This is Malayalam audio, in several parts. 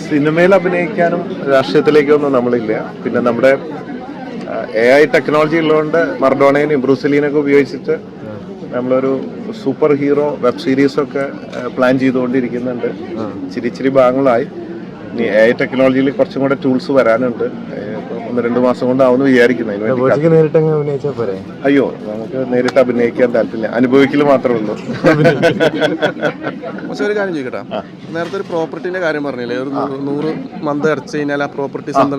സിനിമയിൽ അഭിനയിക്കാനും രാഷ്ട്രീയത്തിലേക്കൊന്നും നമ്മളില്ല. പിന്നെ നമ്മുടെ AI ടെക്നോളജി ഉള്ളതുകൊണ്ട് മർഡോണയും ബ്രൂസലീനൊക്കെ ഉപയോഗിച്ചിട്ട് നമ്മളൊരു സൂപ്പർ ഹീറോ വെബ് സീരീസൊക്കെ പ്ലാൻ ചെയ്തുകൊണ്ടിരിക്കുന്നുണ്ട്. ഇച്ചിരി ഭാഗങ്ങളായി. ഇനി AI ടെക്നോളജിയിൽ കുറച്ചും കൂടെ ടൂൾസ് വരാനുണ്ട്. 1-2 മാസം കൊണ്ടാവുമെന്ന് വിചാരിക്കുന്നു. അയ്യോ, നമുക്ക് നേരിട്ട് അഭിനയിക്കാൻ താല്പര്യം, അനുഭവിക്കൽ മാത്രമേ ഉള്ളൂ. പക്ഷെ ഒരു കാര്യം ചോദിക്കട്ടെ, നേരത്തെ ഒരു പ്രോപ്പർട്ടിന്റെ കാര്യം പറഞ്ഞില്ലേ, ഒരു 100 മന്ത് അടച്ചു കഴിഞ്ഞാൽ ആ പ്രോപ്പർട്ടി സ്വന്തം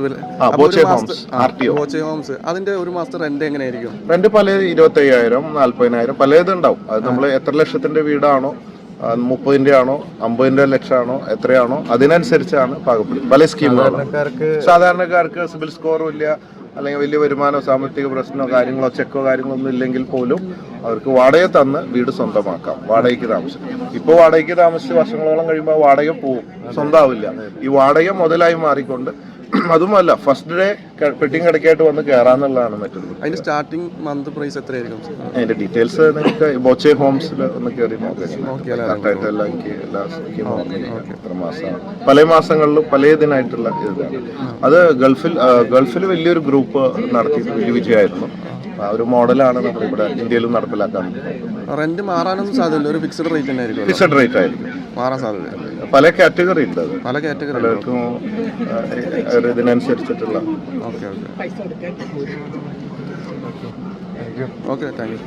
ഹോംസ്, അതിന്റെ ഒരു മാസത്തെ റെന്റ് എങ്ങനെയായിരിക്കും? റെന്റ് പല 25,000, 40,000 പലതുണ്ടാവും. അത് നമ്മൾ എത്ര ലക്ഷത്തിന്റെ വീടാണോ, 30ന്റെ ആണോ, 50ന്റെ ലക്ഷമാണോ, എത്രയാണോ അതിനനുസരിച്ചാണ് പാകപ്പെടുന്നത്. പല സ്കീമുകളും. സാധാരണക്കാർക്ക് സിബിൽ സ്കോറും ഇല്ല, അല്ലെങ്കിൽ വലിയ വരുമാനമോ സാമ്പത്തിക പ്രശ്നമോ കാര്യങ്ങളോ ചെക്കോ കാര്യങ്ങളൊന്നും ഇല്ലെങ്കിൽ പോലും അവർക്ക് വാടക തന്ന് വീട് സ്വന്തമാക്കാം. വാടകയ്ക്ക് താമസിക്കും. ഇപ്പോൾ വാടകയ്ക്ക് താമസിച്ച് വർഷങ്ങളോളം കഴിയുമ്പോൾ വാടക പോവും, സ്വന്തമാവില്ല. ഈ വാടക മുതലായി മാറിക്കൊണ്ട്, അതുമല്ല ഫസ്റ്റ് ഡേ പെട്ടിങ് കിടക്കായിട്ട് വന്ന് കയറാന്നുള്ളതാണ് മറ്റൊരു. അതിന്റെ സ്റ്റാർട്ടിംഗ് മന്ത് പ്രൈസ് എത്രയായിരിക്കും? അതിന്റെ ഡീറ്റെയിൽസ് നിങ്ങൾക്ക് ബോച്ചെ ഹോംസിൽ ഒന്ന് കയറി നോക്കാം. എത്ര മാസമാണ്, പല മാസങ്ങളിലും പല ഇതിനായിട്ടുള്ള ഇതാണ്. അത് ഗൾഫിൽ വലിയൊരു ഗ്രൂപ്പ് നടത്തി വലിയ വിജയമായിരുന്നു. ആ ഒരു മോഡലാണ് നമ്മളിവിടെ ഇന്ത്യയിലും നടപ്പിലാക്കാൻ. റെന്റ് മാറാനൊന്നും സാധ്യതയില്ല, ഒരു ഫിക്സഡ് റേറ്റ് തന്നെ ആയിരിക്കും. ഫിക്സഡ് റേറ്റ് ആയിരിക്കും. മാറാൻ സാധ്യത പല കാറ്റഗറി ഉണ്ട്. അത് പല കാറ്റഗറി പലർക്കും ഇതിനനുസരിച്ചിട്ടുള്ള. Okay thank you.